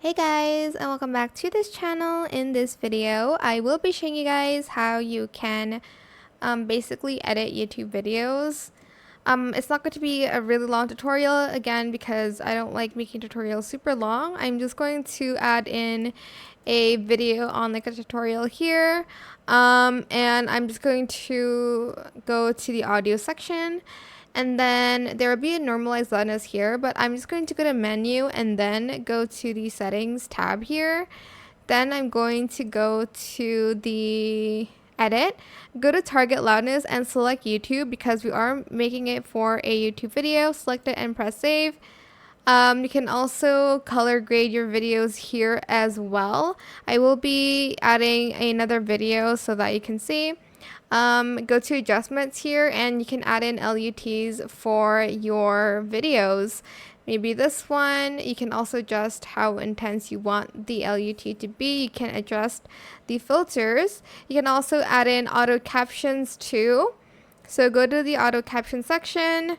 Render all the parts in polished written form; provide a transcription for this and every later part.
Hey guys, and welcome back to this channel. In this video, I will be showing you guys how you can basically edit YouTube videos. It's not going to be a really long tutorial again because I don't like making tutorials super long. I'm just going to add in a video on like a tutorial here. And I'm just going to go to the audio section, and then there will be a normalized loudness here, but I'm just going to go to menu and then go to the settings tab here. Then I'm going to go to the edit, go to target loudness and select YouTube because we are making it for a YouTube video. Select it and press save. You can also color grade your videos here as well. I will be adding another video so that you can see. Go to adjustments here and you can add in LUTs for your videos. Maybe this one. You can also adjust how intense you want the LUT to be. You can adjust the filters. You can also add in auto captions too. So go to the auto caption section.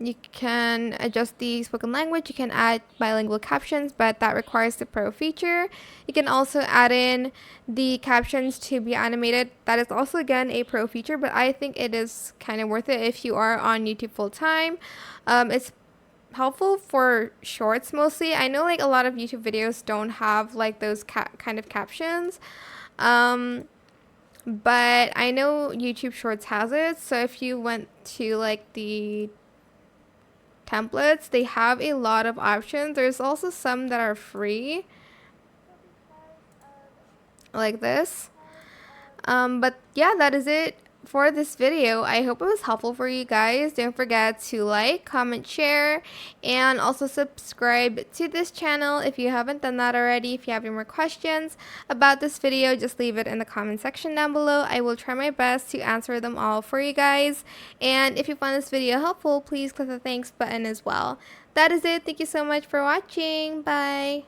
You can adjust the spoken language. You can add bilingual captions, but that requires the Pro feature. You can also add in the captions to be animated. That is also, again, a Pro feature, but I think it is kind of worth it if you are on YouTube full time. It's helpful for shorts mostly. I know like a lot of YouTube videos don't have like those kind of captions. But I know YouTube Shorts has it. So if you went to like the templates, they have a lot of options. There's also some that are free, like this. But yeah, that is it for this video. I hope it was helpful for you guys. Don't forget to like, comment, share, and also subscribe to this channel if you haven't done that already. If you have any more questions about this video, just leave it in the comment section down below. I will try my best to answer them all for you guys. And if you found this video helpful, please click the thanks button as well. That is it. Thank you so much for watching. Bye.